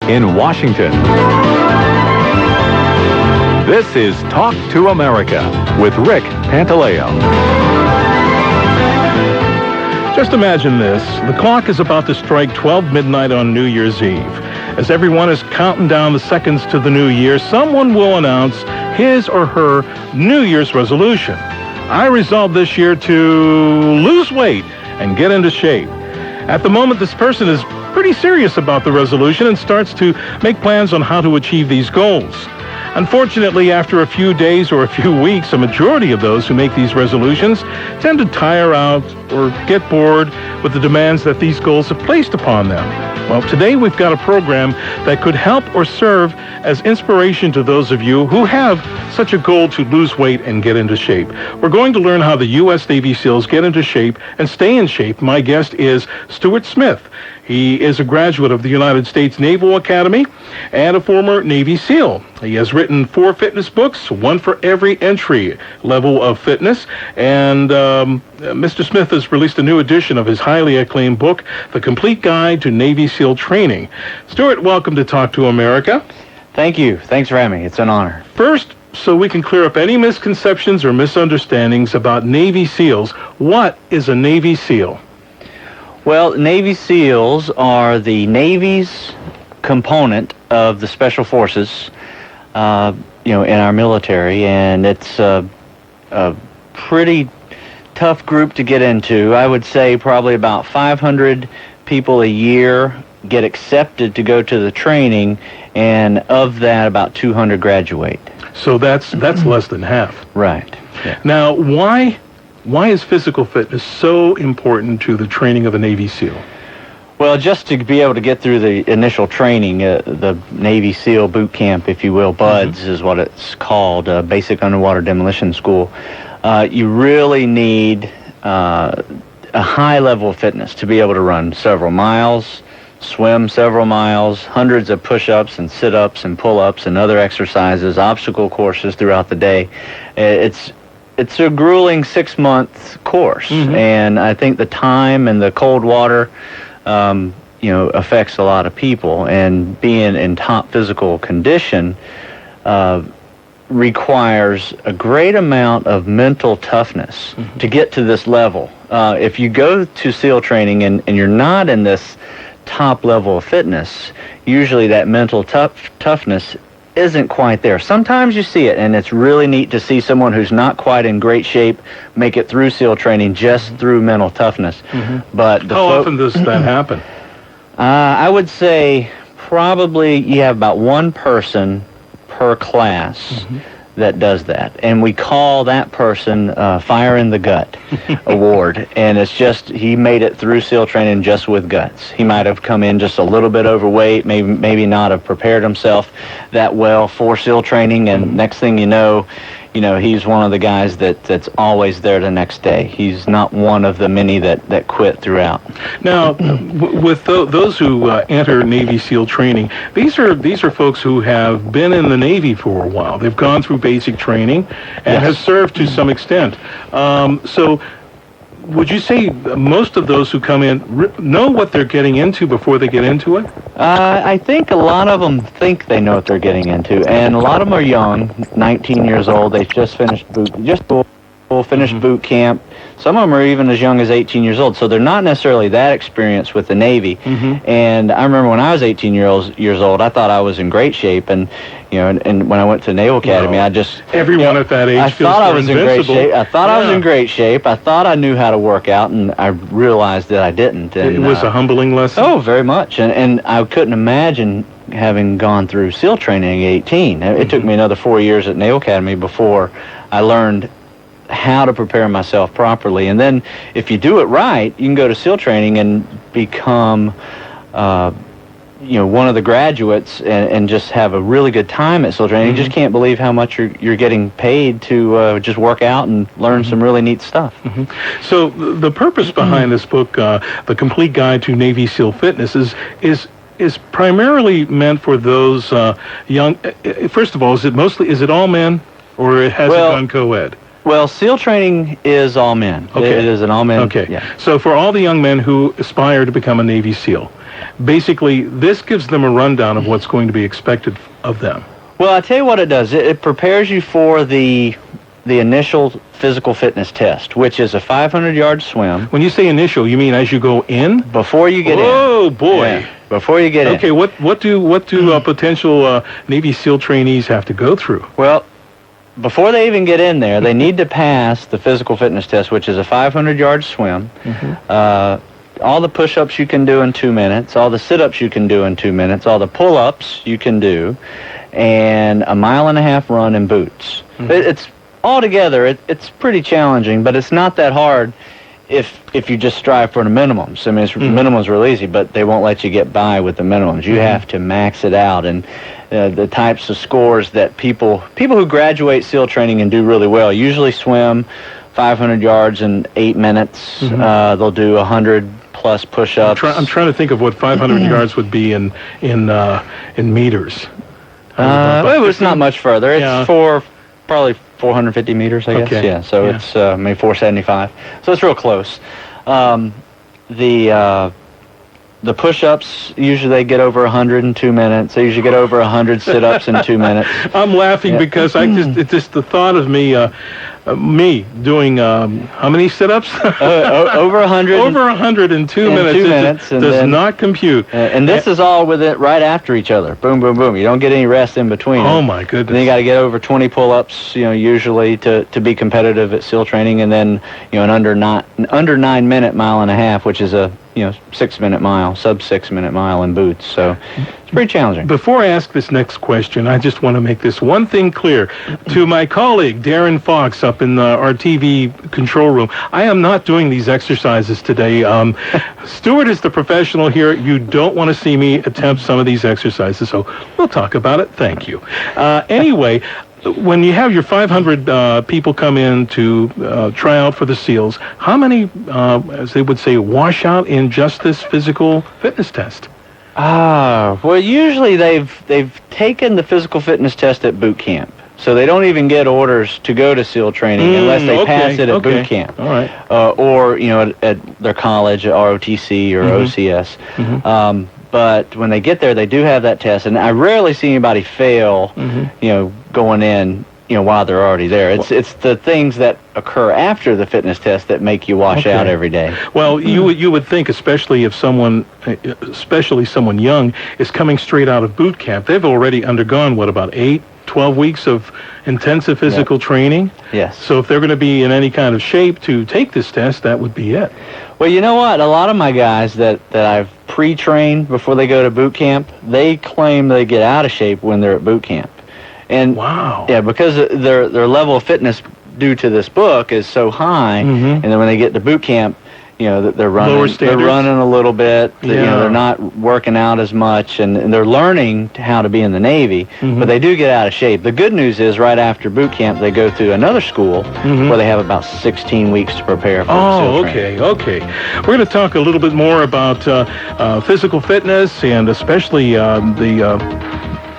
in Washington. This is Talk to America with Rick Pantaleo. Just imagine this. The clock is about to strike 12 midnight on New Year's Eve. As everyone is counting down the seconds to the new year, someone will announce his or her New Year's resolution. I resolved this year to lose weight and get into shape. At the moment, this person is pretty serious about the resolution and starts to make plans on how to achieve these goals. Unfortunately, after a few days or a few weeks, a majority of those who make these resolutions tend to tire out or get bored with the demands that these goals have placed upon them. Well, today we've got a program that could help or serve as inspiration to those of you who have such a goal to lose weight and get into shape. We're going to learn how the U.S. Navy SEALs get into shape and stay in shape. My guest is Stuart Smith. He is a graduate of the United States Naval Academy and a former Navy SEAL. He has written 4 fitness books, one for every entry level of fitness. And Mr. Smith has released a new edition of his highly acclaimed book, The Complete Guide to Navy SEAL Training. Stuart, welcome to Talk to America. Thank you. Thanks for having me. It's an honor. First, so we can clear up any misconceptions or misunderstandings about Navy SEALs, what is a Navy SEAL? Well, Navy SEALs are the Navy's component of the Special Forces, in our military, and it's a pretty tough group to get into. I would say probably about 500 people a year get accepted to go to the training, and of that, about 200 graduate. So that's less than half. Right. Yeah. Now, why is physical fitness so important to the training of a Navy SEAL? Well, just to be able to get through the initial training, the Navy SEAL boot camp, if you will, BUDS is what it's called, Basic Underwater Demolition School, you really need a high level of fitness to be able to run several miles, swim several miles, hundreds of push-ups and sit-ups and pull-ups and other exercises, obstacle courses throughout the day. It's a grueling 6-month course, and I think the time and the cold water, affects a lot of people. And being in top physical condition requires a great amount of mental toughness to get to this level. If you go to SEAL training and you're not in this top level of fitness, usually that mental toughness isn't quite there. Sometimes you see it, and it's really neat to see someone who's not quite in great shape make it through SEAL training just through mental toughness. But how often does that happen? I would say probably you have about one person per class that does that, and we call that person Fire in the Gut Award, and it's just he made it through SEAL training just with guts. He might have come in just a little bit overweight, maybe not have prepared himself that well for SEAL training, and next thing you know, he's one of the guys that's always there the next day. He's not one of the many that quit throughout. Now, with those who enter Navy SEAL training, these are folks who have been in the Navy for a while. They've gone through basic training and have served to some extent. So would you say most of those who come in know what they're getting into before they get into it? I think a lot of them think they know what they're getting into, and a lot of them are young, 19 years old. They just finished boot camp. Some of them are even as young as 18 years old, so they're not necessarily that experienced with the Navy. And I remember when I was 18 years old, I thought I was in great shape, and and when I went to Naval Academy, everyone at that age I feels thought I was invincible. in great shape. I thought I was in great shape. I thought I knew how to work out, and I realized that I didn't. And, it was a humbling lesson. Oh, very much, and I couldn't imagine having gone through SEAL training at 18. It took me another 4 years at Naval Academy before I learned how to prepare myself properly. And then if you do it right, you can go to SEAL training and become one of the graduates and just have a really good time at SEAL training. You just can't believe how much you're getting paid to just work out and learn some really neat stuff. So the purpose behind this book, The Complete Guide to Navy SEAL Fitness, is primarily meant for those young. First of all, is it all men, or has it gone co-ed? Well, SEAL training is all men. Okay. It is an all men. Okay. Yeah. So for all the young men who aspire to become a Navy SEAL, basically this gives them a rundown of what's going to be expected of them. Well, I tell you what it does. It prepares you for the initial physical fitness test, which is a 500-yard swim. When you say initial, you mean as you go in? Before you get in. Oh boy. Yeah, before you get in. Okay. What do potential Navy SEAL trainees have to go through? Well, before they even get in there, they need to pass the physical fitness test, which is a 500-yard swim. All the push-ups you can do in 2 minutes, all the sit-ups you can do in 2 minutes, all the pull-ups you can do, and a 1.5 mile run in boots. It's altogether, it's pretty challenging, but it's not that hard if you just strive for the minimums. I mean, minimums are real easy, but they won't let you get by with the minimums. You have to max it out, and the types of scores that people who graduate SEAL training and do really well usually swim 500 yards in 8 minutes. They'll do 100 plus push-ups. I'm trying to think of what 500 yards would be in meters. It's not much further. It's probably 450 meters, I guess. Okay. Yeah, so it's maybe 475. So it's real close. The push-ups, usually they get over 100 in 2 minutes. They usually get over 100 sit-ups in 2 minutes. I'm laughing because it's just the thought of me doing how many sit-ups? Over 100. Over 100 in 2 minutes. 2 minutes. Does not compute. And this is all with it right after each other. Boom, boom, boom. You don't get any rest in between. Oh my goodness. And then you got to get over 20 pull-ups, usually to be competitive at SEAL training, and then an under 9 minute 1.5 miles, which is a 6 minute mile, sub 6 minute mile in boots. So it's pretty challenging. Before I ask this next question, I just want to make this one thing clear to my colleague Darren Fox up in our TV control room. I am not doing these exercises today. Stuart is the professional here. You don't want to see me attempt some of these exercises, so we'll talk about it. Thank you. Anyway, when you have your 500 people come in to try out for the SEALs, how many, as they would say, wash out in just this physical fitness test? Well, usually they've taken the physical fitness test at boot camp. So they don't even get orders to go to SEAL training unless they pass it at boot camp. All right. Or, at their college, at ROTC or OCS. But when they get there, they do have that test. And I rarely see anybody fail, going in, while they're already there. It's the things that occur after the fitness test that make you wash out every day. Well, you would think, especially if someone young is coming straight out of boot camp, they've already undergone, about 12 weeks of intensive physical training? Yes. So if they're going to be in any kind of shape to take this test, that would be it. Well, you know what? A lot of my guys that I've pre-trained before they go to boot camp, they claim they get out of shape when they're at boot camp. And wow. Yeah, because their level of fitness due to this book is so high, and then when they get to boot camp, they're running a little bit. They're not working out as much, and they're learning how to be in the Navy, but they do get out of shape. The good news is right after boot camp, they go to another school where they have about 16 weeks to prepare for SEAL training. Okay. We're going to talk a little bit more about physical fitness and especially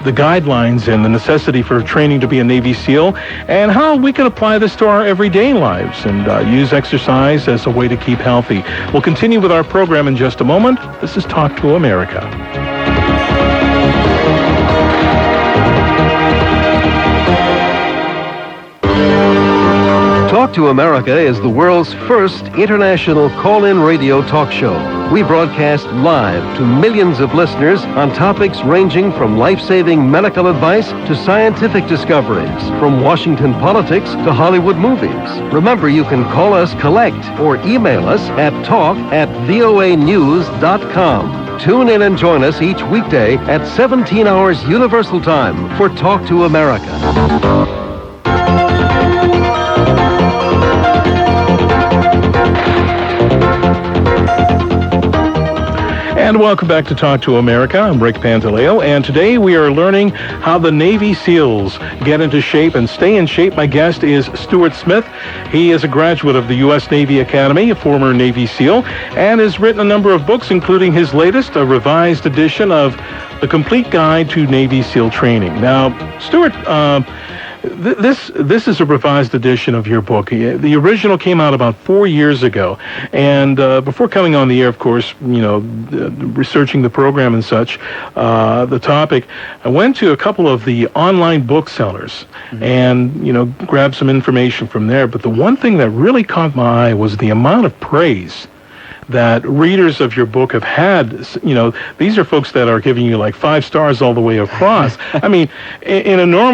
the guidelines and the necessity for training to be a Navy SEAL, and how we can apply this to our everyday lives and use exercise as a way to keep healthy. We'll continue with our program in just a moment. This is Talk to America. Talk to America is the world's first international call-in radio talk show. We broadcast live to millions of listeners on topics ranging from life-saving medical advice to scientific discoveries, from Washington politics to Hollywood movies. Remember, you can call us collect or email us at talk@voanews.com. Tune in and join us each weekday at 17 hours Universal Time for Talk to America. And welcome back to Talk to America. I'm Rick Pantaleo, and today we are learning how the Navy SEALs get into shape and stay in shape. My guest is Stuart Smith. He is a graduate of the U.S. Navy Academy, a former Navy SEAL, and has written a number of books, including his latest, a revised edition of The Complete Guide to Navy SEAL Training. Now, Stuart, This is a revised edition of your book. The original came out about 4 years ago, and before coming on the air, of course, researching the program and such, the topic, I went to a couple of the online booksellers and grabbed some information from there. But the one thing that really caught my eye was the amount of praise that readers of your book have had. These are folks that are giving you like 5 stars all the way across. I mean,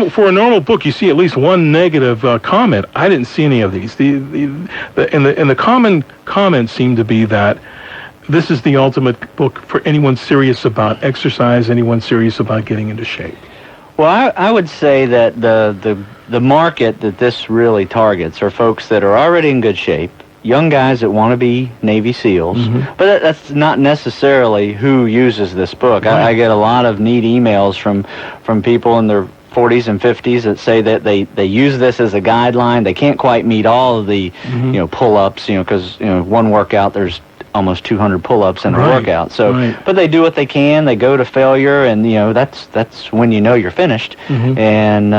for a normal book, you see at least one negative comment. I didn't see any of these. The common comments seem to be that this is the ultimate book for anyone serious about exercise, anyone serious about getting into shape. Well, I would say that the market that this really targets are folks that are already in good shape, young guys that want to be Navy SEALs, but that's not necessarily who uses this book. Right. I get a lot of neat emails from people in their 40s and 50s that say that they use this as a guideline. They can't quite meet all of the pull-ups, because one workout there's almost 200 pull-ups in a workout. So, but they do what they can. They go to failure, and that's when you're finished. And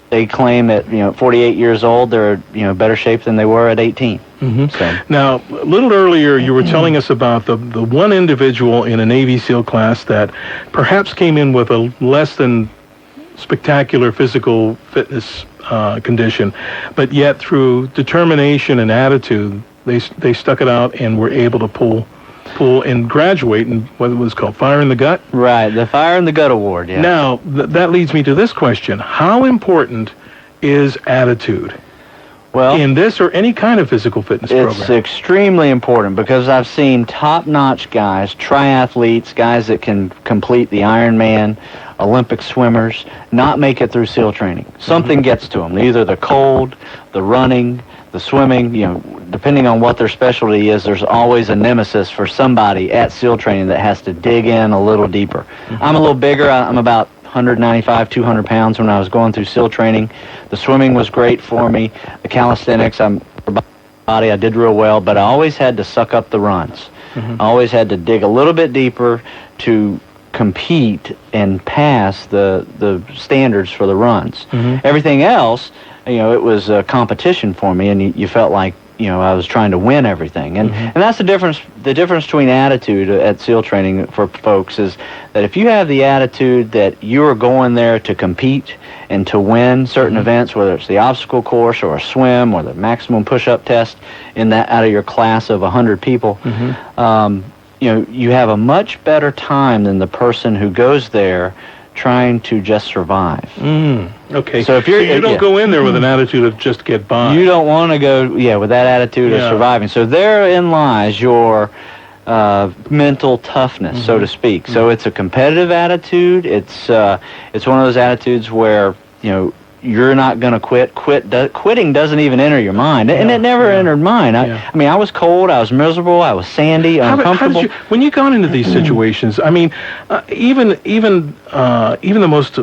they claim at 48 years old they're better shape than they were at 18. So. Now, a little earlier, you were telling us about the one individual in a Navy SEAL class that perhaps came in with a less than spectacular physical fitness condition, but yet through determination and attitude, they stuck it out and were able to pull and graduate in what was called Fire in the Gut. Right, the Fire in the Gut Award. Yeah. Now, that leads me to this question: how important is attitude? Well, in this or any kind of physical fitness program? It's extremely important, because I've seen top-notch guys, triathletes, guys that can complete the Ironman, Olympic swimmers, not make it through SEAL training. Something gets to them. Either the cold, the running, the swimming, depending on what their specialty is, there's always a nemesis for somebody at SEAL training that has to dig in a little deeper. I'm a little bigger. I'm about 195, 200 pounds when I was going through SEAL training. The swimming was great for me. The calisthenics, I did real well, but I always had to suck up the runs. I always had to dig a little bit deeper to compete and pass the standards for the runs. Everything else, it was a competition for me, and you felt like I was trying to win everything. And that's the difference between attitude at SEAL training for folks is that if you have the attitude that you are going there to compete and to win certain events, whether it's the obstacle course or a swim or the maximum push-up test out of your class of 100 people, you have a much better time than the person who goes there trying to just survive. Okay. So if you don't go in there with an attitude of just get by. You don't want to go, with that attitude of surviving. So therein lies your mental toughness, so to speak. So it's a competitive attitude. It's one of those attitudes where you're not going to quit. Quitting doesn't even enter your mind, and it never entered mine. I mean, I was cold, I was miserable, I was sandy, uncomfortable. When you got into these situations, I mean, even the most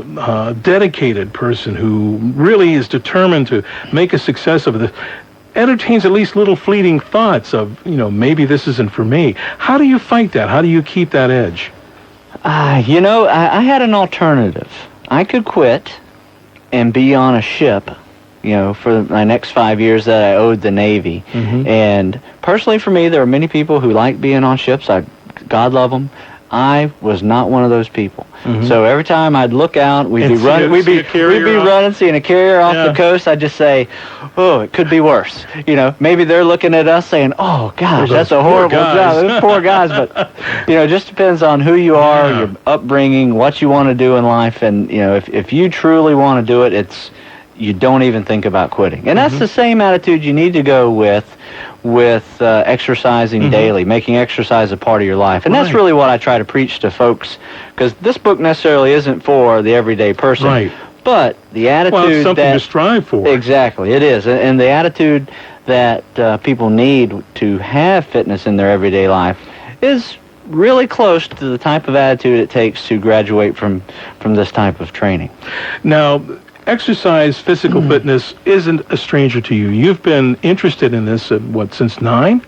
dedicated person who really is determined to make a success of this entertains at least little fleeting thoughts of, maybe this isn't for me. How do you fight that? How do you keep that edge? I had an alternative. I could quit and be on a ship, for my next 5 years that I owed the Navy. And personally for me, there are many people who like being on ships. God love them. I was not one of those people. So every time I'd look out, we'd be running, seeing a carrier off the coast. I'd just say, "Oh, it could be worse." Maybe they're looking at us saying, "Oh gosh, that's a horrible job." Those poor guys. But it just depends on who you are, your upbringing, what you want to do in life, and if you truly want to do it, you don't even think about quitting. And that's the same attitude you need to go with exercising daily, making exercise a part of your life. And that's really what I try to preach to folks, because this book necessarily isn't for the everyday person. Right. But the attitude it's something to strive for. Exactly, it is. And the attitude that people need to have fitness in their everyday life is really close to the type of attitude it takes to graduate from this type of training. Now, exercise, physical fitness isn't a stranger to you. You've been interested in this since 9?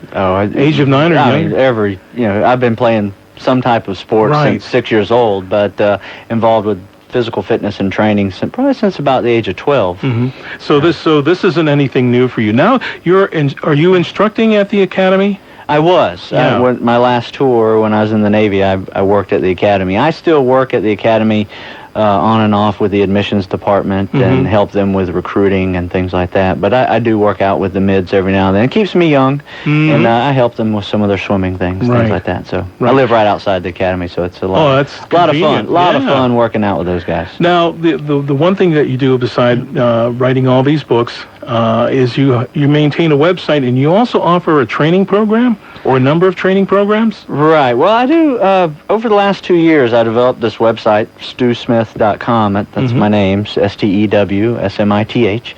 Age of 9 or younger? I've been playing some type of sport since 6 years old, but involved with physical fitness and training probably since about the age of 12. Mm-hmm. So this isn't anything new for you. Now are you instructing at the academy? I was. Yeah. My last tour when I was in the Navy, I worked at the academy. I still work at the academy on and off with the admissions department and help them with recruiting and things like that. But I do work out with the mids every now and then. It keeps me young, and I help them with some of their swimming things like that. So I live right outside the academy, so it's a lot of fun. A lot of fun working out with those guys. Now, the one thing that you do beside writing all these books is you maintain a website, and you also offer a training program or a number of training programs? Right. Well, I do. Over the last 2 years, I developed this website, stewsmith.com. That's my name, STEWSMITH.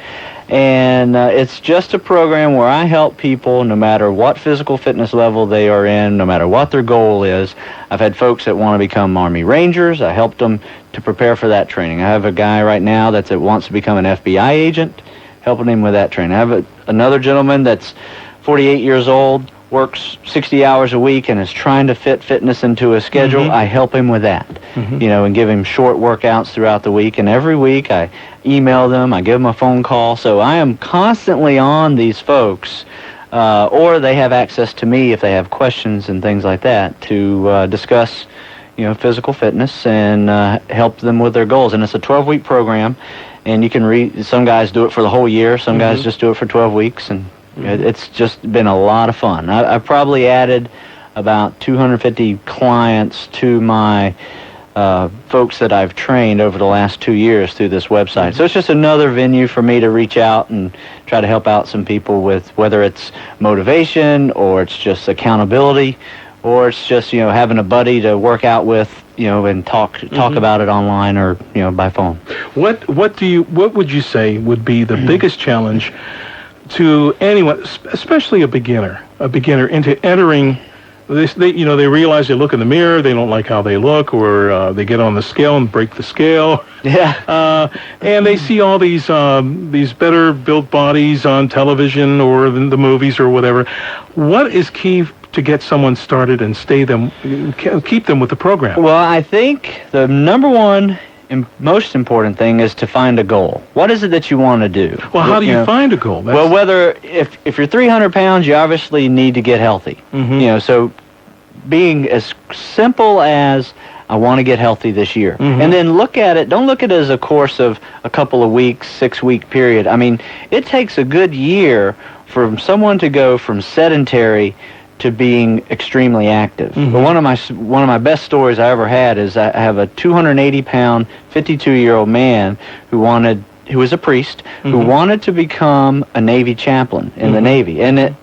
And it's just a program where I help people no matter what physical fitness level they are in, no matter what their goal is. I've had folks that want to become Army Rangers. I helped them to prepare for that training. I have a guy right now that wants to become an FBI agent, helping him with that training. I have another gentleman that's 48 years old, works 60 hours a week and is trying to fit fitness into his schedule. I help him with that, and give him short workouts throughout the week. And every week I email them, I give them a phone call. So I am constantly on these folks, or they have access to me if they have questions and things like that to discuss, physical fitness and help them with their goals. And it's a 12-week program, and you can read. Some guys do it for the whole year. Some guys just do it for 12 weeks, and it's just been a lot of fun. I've probably added about 250 clients to my folks that I've trained over the last 2 years through this website. So it's just another venue for me to reach out and try to help out some people with whether it's motivation or it's just accountability or it's just, having a buddy to work out with, and talk about it online or, by phone. What would you say would be the biggest challenge to anyone, especially a beginner into entering this? They realize they look in the mirror, they don't like how they look, or they get on the scale and break the scale. Yeah. And they see all these better built bodies on television or in the movies or whatever. What is key to get someone started and keep them with the program? Well, I think the number one most important thing is to find a goal. What is it that you want to do? Well, how do you find a goal? Well, if you're 300 pounds, you obviously need to get healthy. So being as simple as I want to get healthy this year. And then don't look at it as a course of a couple of weeks, 6-week period. I mean, it takes a good year for someone to go from sedentary to being extremely active. But one of my best stories I ever had is I have a 280-pound, 52-year-old man who was a priest, who wanted to become a Navy chaplain in the Navy. And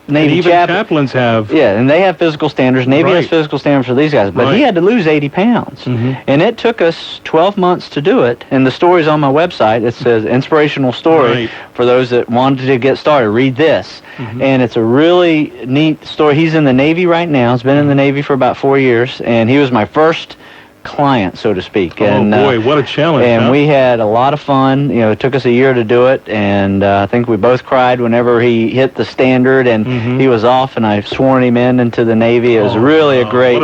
Navy chaplains have... Yeah, and they have physical standards. Navy has physical standards for these guys. But he had to lose 80 pounds. And it took us 12 months to do it. And the story's on my website. It says, inspirational story for those that wanted to get started. Read this. And it's a really neat story. He's in the Navy right now. He's been in the Navy for about 4 years. And he was my first client, so to speak. And, boy, what a challenge. And we had a lot of fun. It took us a year to do it, and I think we both cried whenever he hit the standard, and he was off, and I sworn him into the Navy. It was really a great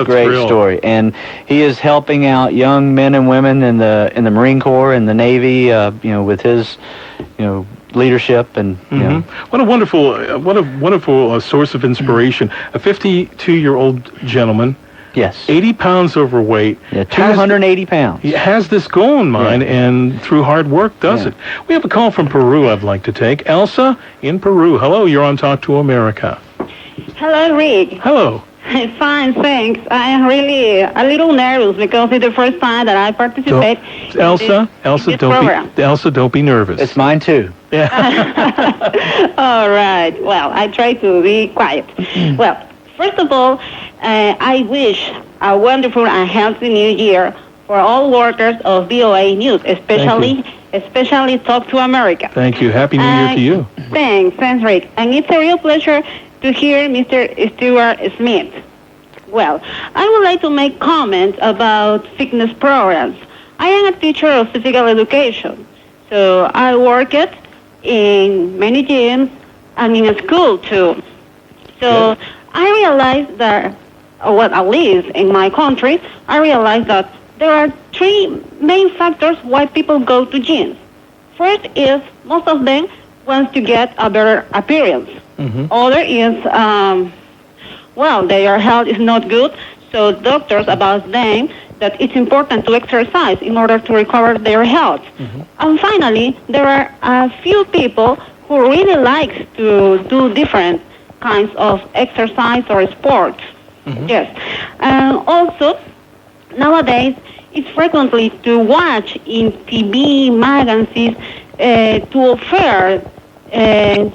story. And he is helping out young men and women in the Marine Corps and the Navy, with his, leadership and what a wonderful source of inspiration. A 52-year-old gentleman. Yes. 80 pounds overweight. Yeah, 280 pounds. He has this goal in mind, and through hard work does it. We have a call from Peru I'd like to take. Elsa in Peru. Hello, you're on Talk to America. Hello, Rick. Hello. Fine, thanks. I am really a little nervous because it's the first time that I participate Elsa, don't be nervous. It's mine too. All right. Well, I try to be quiet. Well, first of all, I wish a wonderful and healthy new year for all workers of VOA News, especially Talk to America. Thank you. Happy New Year to you. Thanks, Rick. And it's a real pleasure to hear Mr. Stuart Smith. Well, I would like to make comments about fitness programs. I am a teacher of physical education, so I work in many gyms and in a school too. So I realized that, at least in my country, I realized that there are three main factors why people go to gyms. First is most of them want to get a better appearance. Other is, their health is not good, so doctors advise them that it's important to exercise in order to recover their health. And finally, there are a few people who really like to do different kinds of exercise or sports. Yes. And also, nowadays, it's frequently to watch in TV, magazines, to offer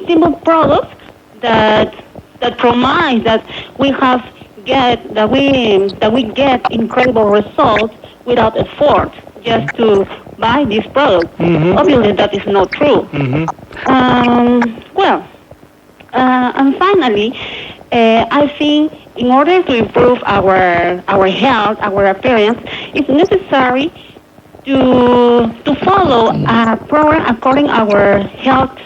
simple products that promise that we get incredible results without effort just to buy this product. Obviously, that is not true. And finally, I think in order to improve our health, our appearance, it's necessary to follow a program according our health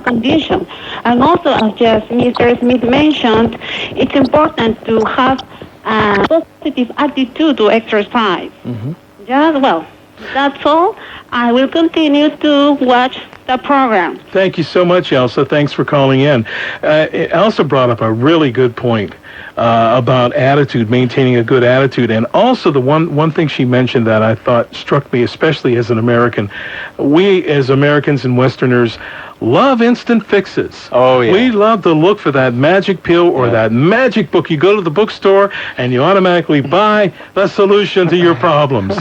condition. And also, as just Mr. Smith mentioned, it's important to have a positive attitude to exercise. That's all. I will continue to watch the program. Thank you so much, Elsa. Thanks for calling in. Elsa brought up a really good point about attitude, maintaining a good attitude. And also the one thing she mentioned that I thought struck me, especially as an American, we as Americans and Westerners love instant fixes. Oh, yeah. We love to look for that magic pill or that magic book. You go to the bookstore and you automatically buy the solution to your problems.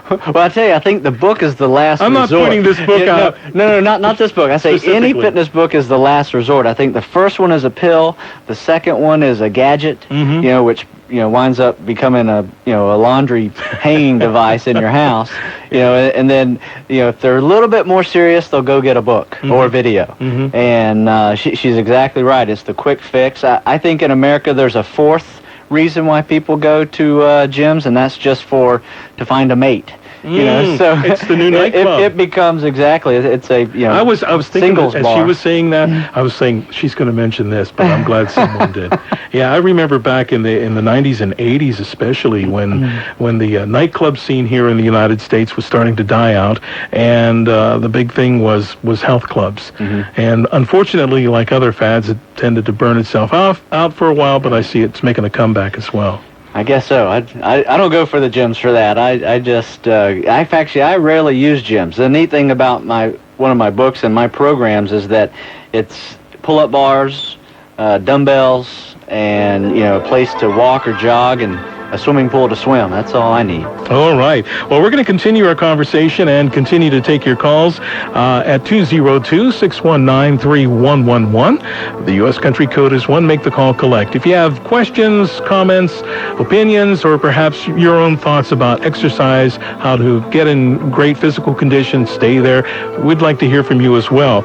Well, I tell you, I think the book is the last resort. I'm not putting this book out. No, not this book. I say any fitness book is the last resort. I think the first one is a pill. The second one is a gadget, which winds up becoming a laundry hanging device in your house. And then if they're a little bit more serious, they'll go get a book or video. And she's exactly right. It's the quick fix. I think in America there's a fourth reason why people go to gyms, and that's just to find a mate. So it's the new nightclub. It becomes exactly. It's a I was thinking singles as bar. she was saying that, I was saying she's going to mention this, but I'm glad someone did. Yeah, I remember back in the 90s and 80s, especially when the nightclub scene here in the United States was starting to die out, and the big thing was health clubs. And unfortunately, like other fads, it tended to burn itself out for a while, but I see it's making a comeback as well. I guess so. I don't go for the gyms for that. I rarely use gyms. The neat thing about one of my books and my programs is that it's pull-up bars, dumbbells, and a place to walk or jog, and a swimming pool to swim. That's all I need. All right. Well, we're going to continue our conversation and continue to take your calls at 202-619-3111. The U.S. country code is 1. Make the call, collect. If you have questions, comments, opinions, or perhaps your own thoughts about exercise, how to get in great physical condition, stay there, we'd like to hear from you as well.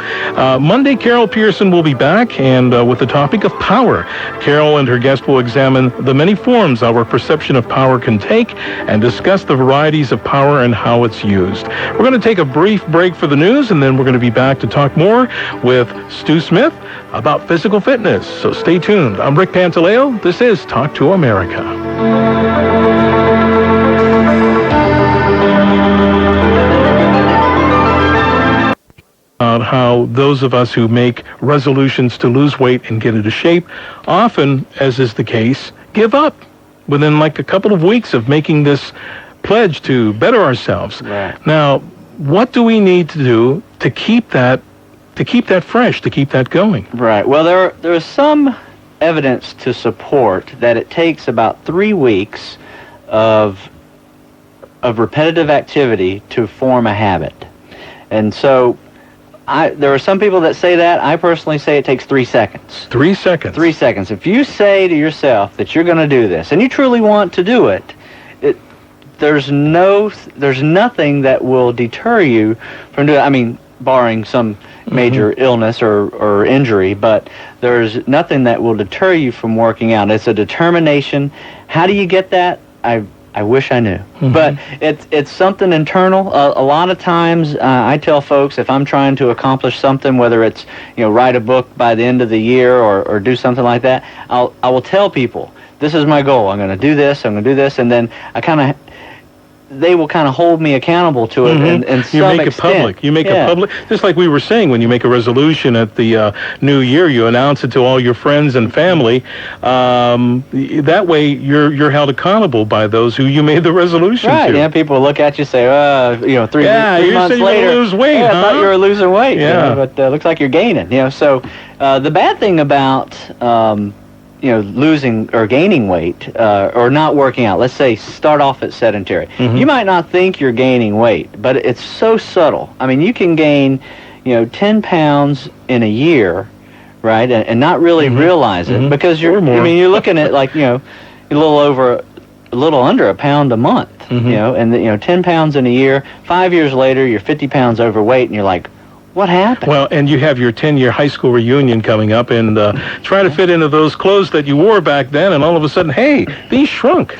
Monday, Carol Pearson will be back, and with the topic of power. Carol and her guest will examine the many forms our perception of power can take and discuss the varieties of power and how it's used. We're going to take a brief break for the news, and then we're going to be back to talk more with Stu Smith about physical fitness. So stay tuned. I'm Rick Pantaleo. This is Talk to America. About how those of us who make resolutions to lose weight and get into shape often, as is the case, give up within like a couple of weeks of making this pledge to better ourselves. Right. Now, what do we need to do to keep that fresh, to keep that going? Right. Well, there is some evidence to support that it takes about 3 weeks of repetitive activity to form a habit. And so there are some people that say that. I personally say it takes 3 seconds. 3 seconds? 3 seconds. If you say to yourself that you're going to do this, and you truly want to do it, there's nothing that will deter you from doing it. I mean, barring some major illness or injury, but there's nothing that will deter you from working out. It's a determination. How do you get that? I wish I knew. But it's something internal. A lot of times I tell folks, if I'm trying to accomplish something, whether it's write a book by the end of the year or do something like that, I will tell people, this is my goal. I'm going to do this, and then I kind of they will kind of hold me accountable to it, and you make it public. You make it public, just like we were saying. When you make a resolution at the New Year, you announce it to all your friends and family. That way, you're held accountable by those who you made the resolution right. to. Yeah, people look at you, say, three you months said you later, lose weight, I thought you were losing weight. Yeah, but looks like you're gaining. So the bad thing about losing or gaining weight or not working out, let's say start off at sedentary. You might not think you're gaining weight, but it's so subtle. I mean, you can gain, 10 pounds in a year, right, and not really realize it because you're looking at like, a little under a pound a month, and 10 pounds in a year. 5 years later, you're 50 pounds overweight, and you're like, what happened? Well, and you have your 10-year high school reunion coming up, and try to fit into those clothes that you wore back then, and all of a sudden, hey, these shrunk.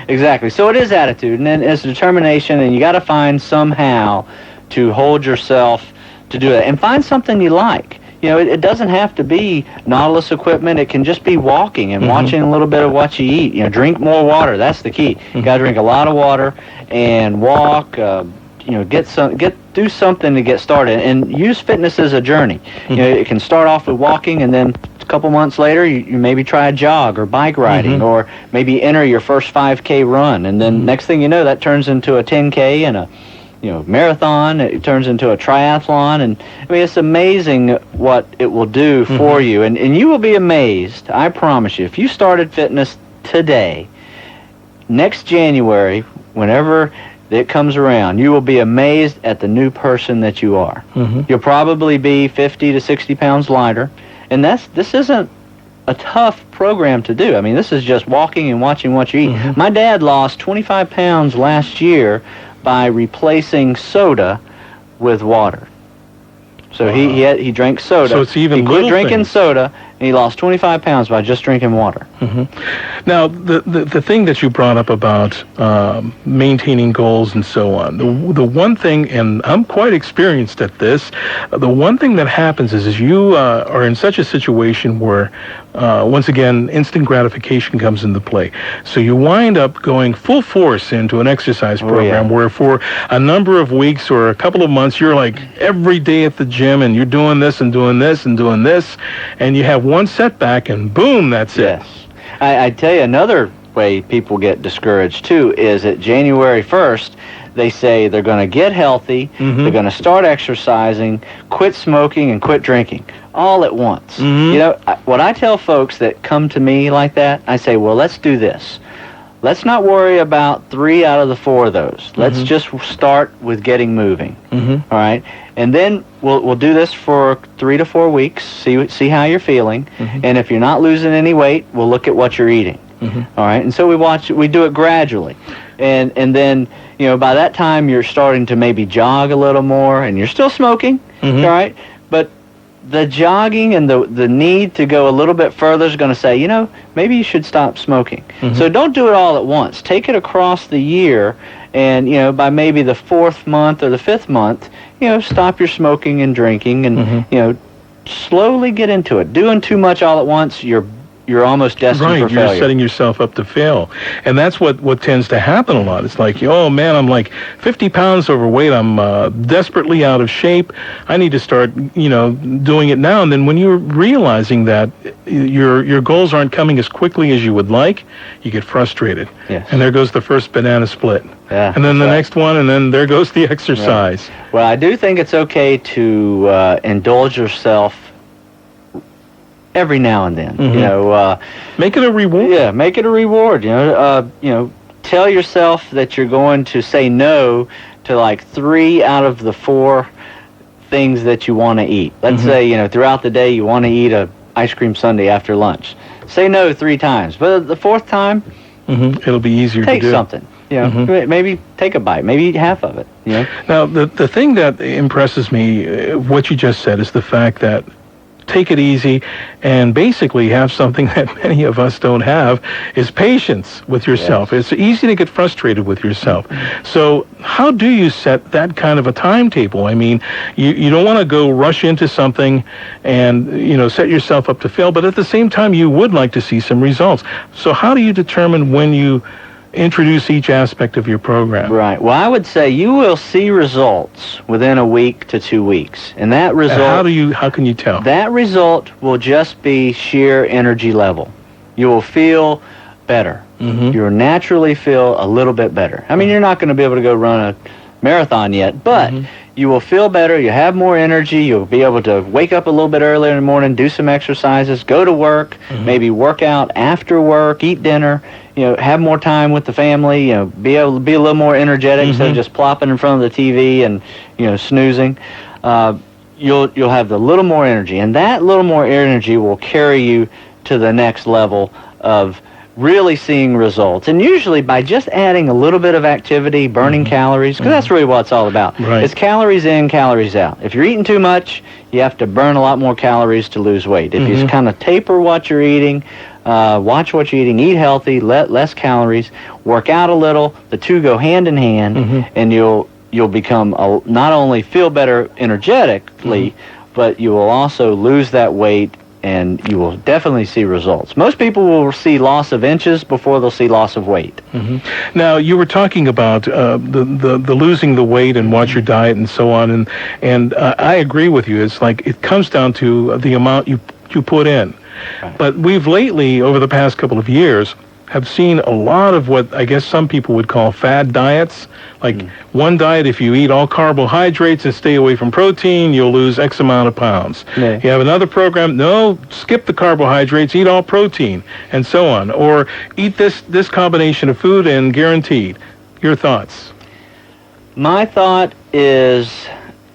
Exactly. So it is attitude, and then it's determination, and you got to find somehow to hold yourself to do it, and find something you like. It doesn't have to be Nautilus equipment. It can just be walking and watching a little bit of what you eat. Drink more water. That's the key. You got to drink a lot of water and walk. Do something to get started, and use fitness as a journey. It can start off with walking, and then a couple months later, you maybe try a jog or bike riding, or maybe enter your first 5K run, and then next thing you know, that turns into a 10K and a marathon. It turns into a triathlon, and it's amazing what it will do for you, and you will be amazed. I promise you, if you started fitness today, next January, whenever it comes around, you will be amazed at the new person that you are. You'll probably be 50 to 60 pounds lighter, and this isn't a tough program to do. I mean, this is just walking and watching what you eat. My dad lost 25 pounds last year by replacing soda with water. So he drank soda. So it's even he quit drinking soda, and he lost 25 pounds by just drinking water. Now, the thing that you brought up about maintaining goals and so on, the one thing, and I'm quite experienced at this, the one thing that happens is you are in such a situation where, once again, instant gratification comes into play. So you wind up going full force into an exercise program where for a number of weeks or a couple of months, you're like every day at the gym, and you're doing this and doing this and doing this, and you have one setback, and boom, that's it. Yes. I tell you, another way people get discouraged, too, is at January 1st, they say they're going to get healthy, they're going to start exercising, quit smoking, and quit drinking, all at once. What I tell folks that come to me like that, I say, well, let's do this. Let's not worry about 3 out of the 4 of those. Let's just start with getting moving. All right? And then we'll do this for 3 to 4 weeks, see how you're feeling. And if you're not losing any weight, we'll look at what you're eating. All right? And so we do it gradually. And then, by that time, you're starting to maybe jog a little more, and you're still smoking. All right? But the jogging and the need to go a little bit further is going to say, maybe you should stop smoking. So don't do it all at once. Take it across the year, and, by maybe the 4th month or the 5th month, stop your smoking and drinking, and, slowly get into it. Doing too much all at once, you're almost destined for failure. Right, you're setting yourself up to fail. And that's what tends to happen a lot. It's like, oh, man, I'm like 50 pounds overweight. I'm desperately out of shape. I need to start, doing it now. And then when you're realizing that your goals aren't coming as quickly as you would like, you get frustrated. Yes. And there goes the first banana split. Yeah, and then the next one, and then there goes the exercise. Right. Well, I do think it's okay to indulge yourself every now and then. Make it a reward. Yeah, make it a reward. Tell yourself that you're going to say no to like 3 out of the 4 things that you want to eat. Let's say, throughout the day you want to eat a ice cream sundae after lunch. Say no 3 times, but the 4th time, it'll be easier to do. Take something. Maybe take a bite, maybe eat half of it. Now, the thing that impresses me, what you just said, is the fact that take it easy and basically have something that many of us don't have, is patience with yourself. Yes. It's easy to get frustrated with yourself. So how do you set that kind of a timetable? I mean, you don't want to go rush into something and, set yourself up to fail, but at the same time, you would like to see some results. So how do you determine when you introduce each aspect of your program? Right. Well, I would say you will see results within a week to 2 weeks. And that result... How can you tell? That result will just be sheer energy level. You will feel better. Mm-hmm. You'll naturally feel a little bit better. I mean, you're not going to be able to go run a marathon yet, but you will feel better. You have more energy. You'll be able to wake up a little bit earlier in the morning, do some exercises, go to work, maybe work out after work, eat dinner, have more time with the family, be able to be a little more energetic instead of just plopping in front of the TV and, snoozing. You'll have the little more energy, and that little more energy will carry you to the next level of really seeing results. And usually by just adding a little bit of activity, burning calories, because that's really what it's all about. Right. It's calories in, calories out. If you're eating too much, you have to burn a lot more calories to lose weight. If you kind of taper what you're eating, watch what you're eating, eat healthy, less calories, work out a little, the two go hand in hand, and you'll become not only feel better energetically, but you will also lose that weight, and you will definitely see results. Most people will see loss of inches before they'll see loss of weight. Now, you were talking about the losing the weight and watch your diet and so on, and I agree with you. It's like it comes down to the amount you put in. Right. But we've lately, over the past couple of years, have seen a lot of what I guess some people would call fad diets. Like one diet, if you eat all carbohydrates and stay away from protein, you'll lose X amount of pounds. Yeah. You have another program, no, skip the carbohydrates, eat all protein, and so on. Or eat this combination of food and guaranteed. Your thoughts? My thought is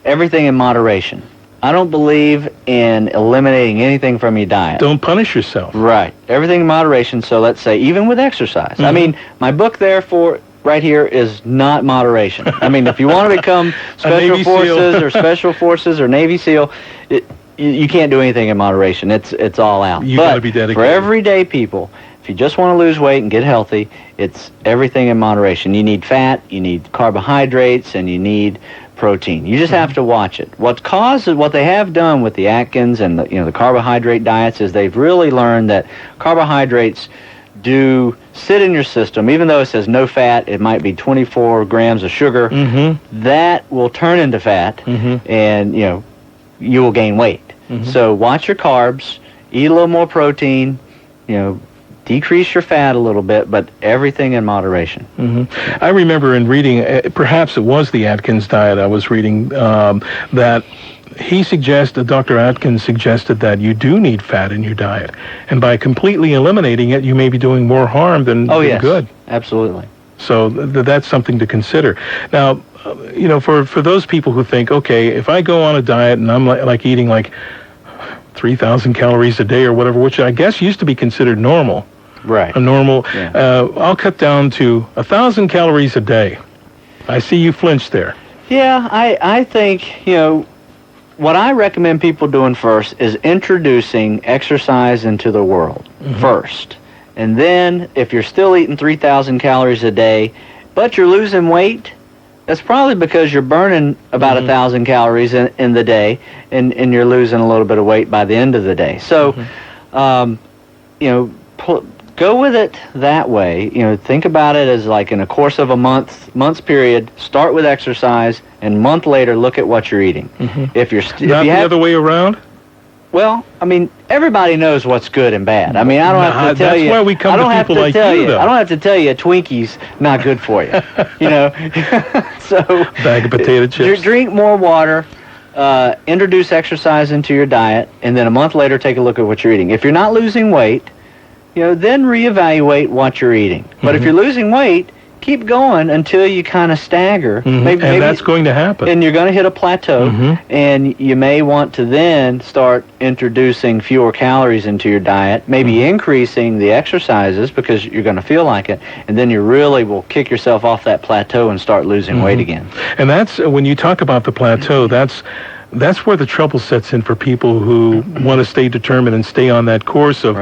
everything in moderation. I don't believe in eliminating anything from your diet. Don't punish yourself. Right. Everything in moderation. So let's say even with exercise. I mean, my book right here is not moderation. I mean, if you want to become Special Forces or Special Forces or Navy SEAL, you can't do anything in moderation. It's all out. You got to be dedicated. For everyday people, if you just want to lose weight and get healthy, it's everything in moderation. You need fat, you need carbohydrates, and you need protein. You just have to watch it. What they have done with the Atkins and the carbohydrate diets is they've really learned that carbohydrates do sit in your system. Even though it says no fat, it might be 24 grams of sugar. That will turn into fat, and you will gain weight. So watch your carbs, eat a little more protein, decrease your fat a little bit, but everything in moderation. I remember in reading, perhaps it was the Atkins diet I was reading, that Dr. Atkins suggested that you do need fat in your diet. And by completely eliminating it, you may be doing more harm than good. Absolutely. So that's something to consider. Now, for those people who think, okay, if I go on a diet and I'm like eating like 3,000 calories a day or whatever, which I guess used to be considered normal. Right. I'll cut down to 1,000 calories a day. I see you flinch there. Yeah, I think, what I recommend people doing first is introducing exercise into the world first. And then if you're still eating 3,000 calories a day, but you're losing weight, that's probably because you're burning about 1,000 calories in the day, and you're losing a little bit of weight by the end of the day. So, go with it that way. Think about it as like in a course of a month's period. Start with exercise, and a month later, look at what you're eating. If you're not the other way around. Well, I mean, everybody knows what's good and bad. I mean, I don't have to tell you. That's why we come to people like you, though. I don't have to tell you a Twinkies not good for you. So bag of potato chips. Drink more water. Introduce exercise into your diet, and then a month later, take a look at what you're eating. If you're not losing weight, then reevaluate what you're eating. But if you're losing weight, keep going until you kind of stagger. Maybe that's going to happen. And you're going to hit a plateau, and you may want to then start introducing fewer calories into your diet, maybe increasing the exercises because you're going to feel like it, and then you really will kick yourself off that plateau and start losing weight again. And that's, when you talk about the plateau, that's where the trouble sets in for people who want to stay determined and stay on that course of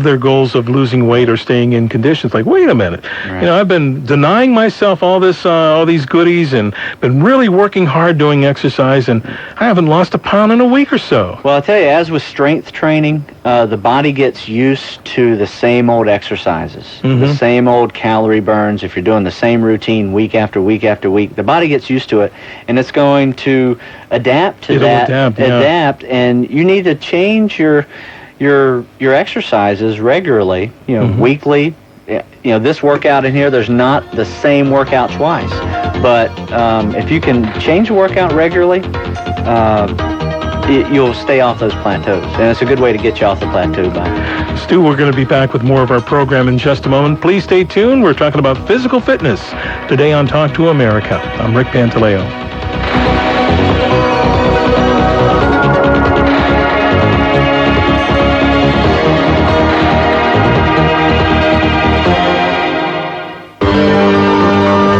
their goals of losing weight or staying in conditions. Like, wait a minute, I've been denying myself all these goodies and been really working hard doing exercise, and I haven't lost a pound in a week or so. Well, I'll tell you, as with strength training, the body gets used to the same old exercises, the same old calorie burns. If you're doing the same routine week after week after week, the body gets used to it, and it's going to adapt to that. Adapt, and you need to change your exercises regularly. Weekly. This workout in here, there's not the same workout twice. But if you can change the workout regularly, you'll stay off those plateaus. And it's a good way to get you off the plateau by. Stu, we're going to be back with more of our program in just a moment. Please stay tuned. We're talking about physical fitness today on Talk to America. I'm Rick Pantaleo.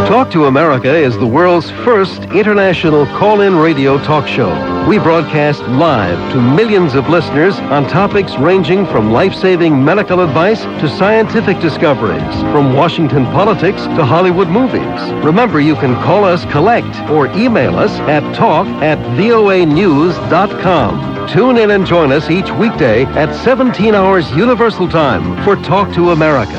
Talk to America is the world's first international call-in radio talk show. We broadcast live to millions of listeners on topics ranging from life-saving medical advice to scientific discoveries, from Washington politics to Hollywood movies. Remember, you can call us collect or email us at talk@voanews.com. Tune in and join us each weekday at 17 hours Universal Time for Talk to America.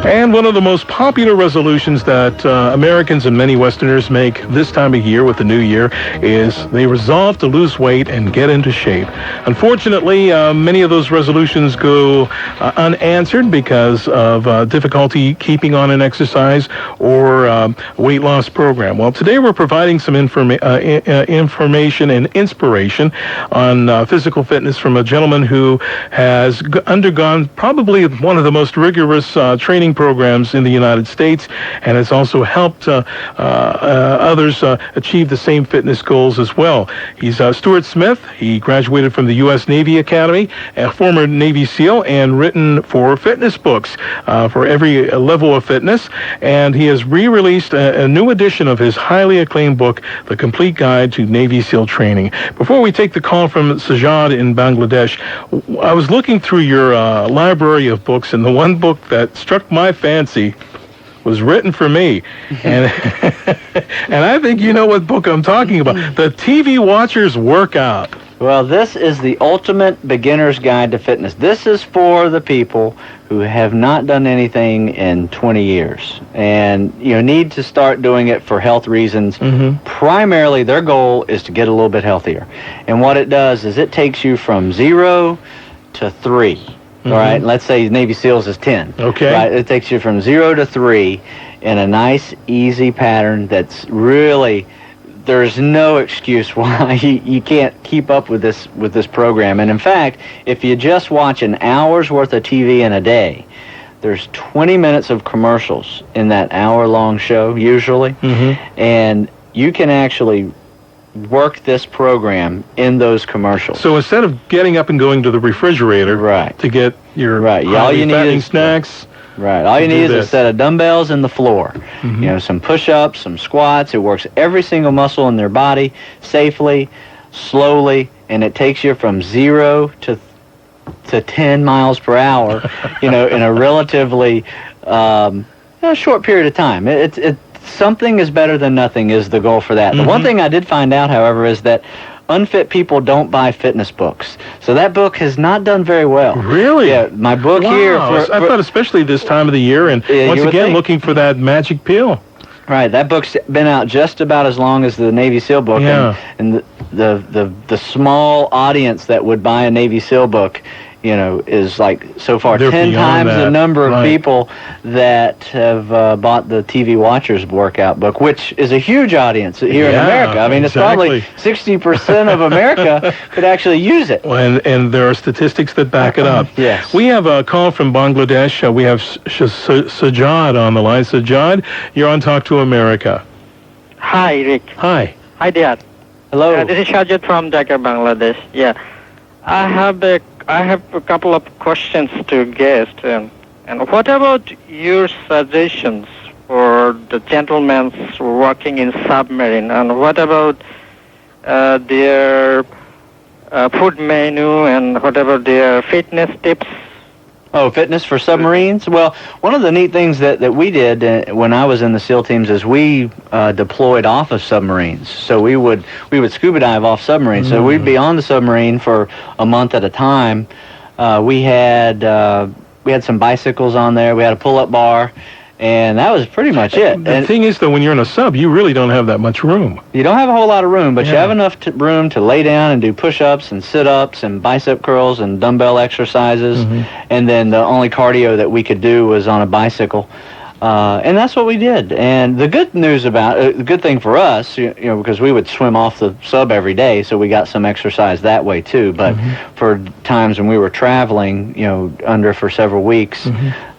And one of the most popular resolutions that Americans and many Westerners make this time of year with the new year is they resolve to lose weight and get into shape. Unfortunately, many of those resolutions go unanswered because of difficulty keeping on an exercise or weight loss program. Well, today we're providing some information and inspiration on physical fitness from a gentleman who has undergone probably one of the most rigorous training programs in the United States, and has also helped others achieve the same fitness goals as well. He's Stuart Smith. He graduated from the U.S. Navy Academy, a former Navy SEAL, and written 4 fitness books for every level of fitness. And he has re-released a new edition of his highly acclaimed book, The Complete Guide to Navy SEAL Training. Before we take the call from Sajad in Bangladesh, I was looking through your library of books, and the one book that struck my fancy was written for me, and and I think you know what book I'm talking about. The TV Watcher's Workout. Well, this is the ultimate beginner's guide to fitness. This is for the people who have not done anything in 20 years and need to start doing it for health reasons. Primarily, their goal is to get a little bit healthier. And what it does is it takes you from 0 to 3. All right, let's say Navy SEALs is 10. Okay. Right? It takes you from 0 to 3 in a nice, easy pattern that's really, there's no excuse why you can't keep up with this program. And in fact, if you just watch an hour's worth of TV in a day, there's 20 minutes of commercials in that hour-long show, usually, and you can actually work this program in those commercials. So instead of getting up and going to the refrigerator to get your all you need is snacks, all you need is a set of dumbbells in the floor, some push-ups, some squats. It works every single muscle in their body safely, slowly, and it takes you from 0 to 10 miles per hour, in a relatively short period of time. It's something is better than nothing is the goal for that. The one thing I did find out, however, is that unfit people don't buy fitness books. So that book has not done very well. Really? Yeah, my book here. I thought especially this time of the year, and once again, looking for that magic pill. Right, that book's been out just about as long as the Navy SEAL book, and the small audience that would buy a Navy SEAL book, is like so far They're 10 times the number of right. people that have bought the TV Watcher's Workout book, which is a huge audience here in America. I mean, exactly. It's probably 60% of America could actually use it. Well, and there are statistics that back it up. Yes. We have a call from Bangladesh. We have Sajad on the line. Sajad, you're on Talk to America. Hi, Rick. Hi. Hi, Dad. Hello. This is Sajad from Dhaka, Bangladesh. Yeah. I have a couple of questions to guest. And what about your suggestions for the gentlemen working in submarine? And what about their food menu and what about their fitness tips? Oh, fitness for submarines? Well, one of the neat things that we did when I was in the SEAL teams is we deployed off of submarines. So we would scuba dive off submarines. So we'd be on the submarine for a month at a time. We had some bicycles on there. We had a pull-up bar. And that was pretty much it. The thing is, though, when you're in a sub, you really don't have that much room. You don't have a whole lot of room, but you have enough room to lay down and do push-ups and sit-ups and bicep curls and dumbbell exercises. And then the only cardio that we could do was on a bicycle. And that's what we did. And the good news about the good thing for us, because we would swim off the sub every day, so we got some exercise that way too. But for times when we were traveling, under for several weeks,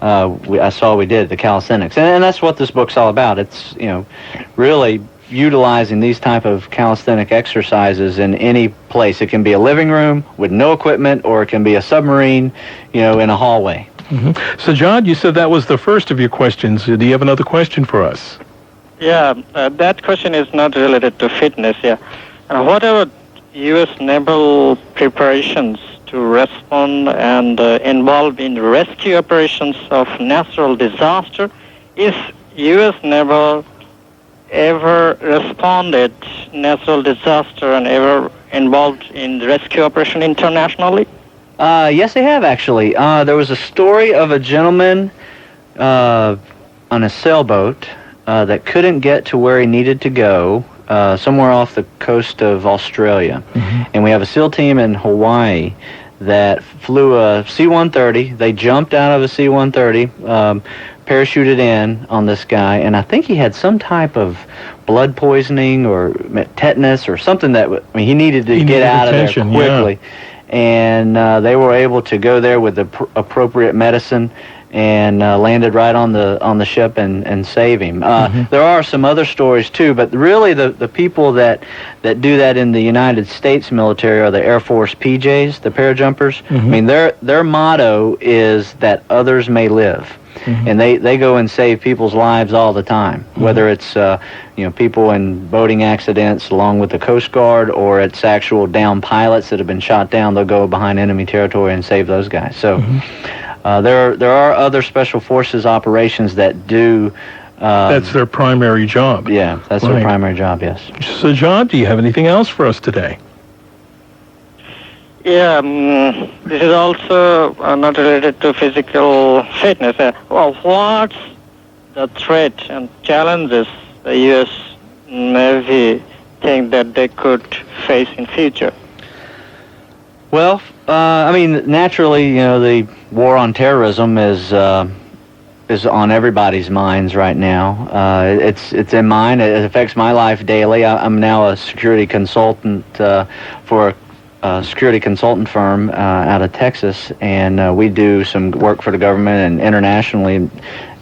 I saw we did the calisthenics, and that's what this book's all about. It's really utilizing these type of calisthenic exercises in any place. It can be a living room with no equipment, or it can be a submarine, in a hallway. So, John, you said that was the first of your questions. Do you have another question for us? Yeah, that question is not related to fitness, what about U.S. naval preparations to respond and involve in rescue operations of natural disaster? Is U.S. naval ever responded natural disaster and ever involved in rescue operation internationally? Yes, they have, actually. There was a story of a gentleman on a sailboat that couldn't get to where he needed to go, somewhere off the coast of Australia. And we have a SEAL team in Hawaii that flew a C-130. They jumped out of a C-130, parachuted in on this guy, and I think he had some type of blood poisoning or tetanus or something that he needed to get out of there quickly. And they were able to go there with the appropriate medicine and landed right on the ship and save him. There are some other stories too, but really the people that do that in the United States military are the Air Force PJs, the parajumpers. I mean, their motto is that others may live. And they go and save people's lives all the time, whether it's people in boating accidents along with the Coast Guard, or it's actual downed pilots that have been shot down. They'll go behind enemy territory and save those guys. So there are other special forces operations that do. That's their primary job. Yeah, that's their primary job. Yes. So, John, do you have anything else for us today? Yeah, this is also not related to physical fitness. What's the threat and challenges the U.S. Navy think that they could face in future? Well, naturally, the war on terrorism is on everybody's minds right now. It's in mine. It affects my life daily. I'm now a security consultant for a security consultant firm out of Texas, and we do some work for the government and internationally in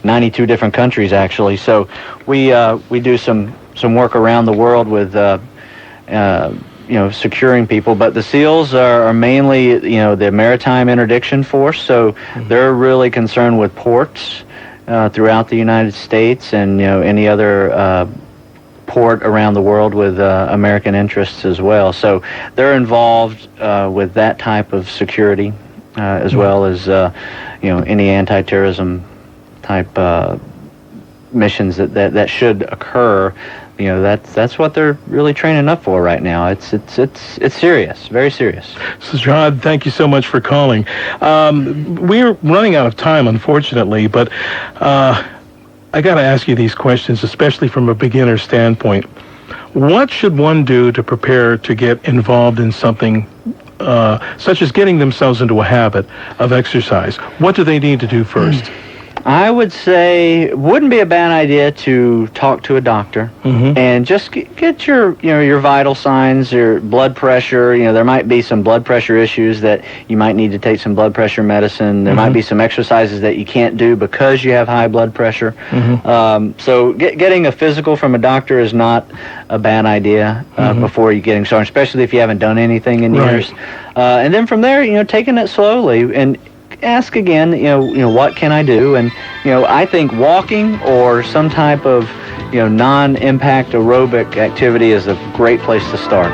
92 different countries, actually. So we do some work around the world with securing people. But the SEALs are mainly the Maritime Interdiction Force, so they're really concerned with ports throughout the United States and any other port around the world with American interests as well. So they're involved with that type of security as well as any anti-terrorism type missions that should occur. That's what they're really training up for right now. It's serious, very serious. So, John, thank you so much for calling. We're running out of time, unfortunately, but I got to ask you these questions, especially from a beginner standpoint. What should one do to prepare to get involved in something such as getting themselves into a habit of exercise? What do they need to do first? I would say it wouldn't be a bad idea to talk to a doctor and just get your vital signs, your blood pressure. There might be some blood pressure issues that you might need to take some blood pressure medicine. There might be some exercises that you can't do because you have high blood pressure. So getting a physical from a doctor is not a bad idea before you getting started, especially if you haven't done anything in years. And then from there, taking it slowly and ask again, what can I do? And, I think walking or some type of, non-impact aerobic activity is a great place to start.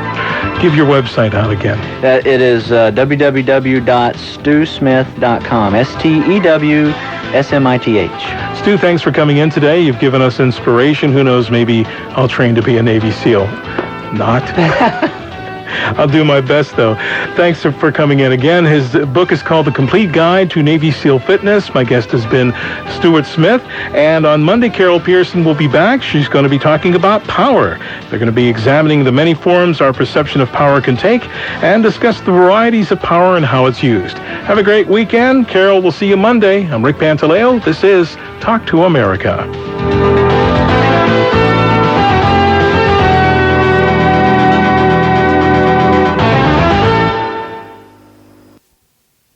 Give your website out again. It is www.stewsmith.com. STEWSMITH. Stu, thanks for coming in today. You've given us inspiration. Who knows, maybe I'll train to be a Navy SEAL. Not. I'll do my best, though. Thanks for coming in again. His book is called The Complete Guide to Navy SEAL Fitness. My guest has been Stuart Smith. And on Monday, Carol Pearson will be back. She's going to be talking about power. They're going to be examining the many forms our perception of power can take and discuss the varieties of power and how it's used. Have a great weekend. Carol, we'll see you Monday. I'm Rick Pantaleo. This is Talk to America.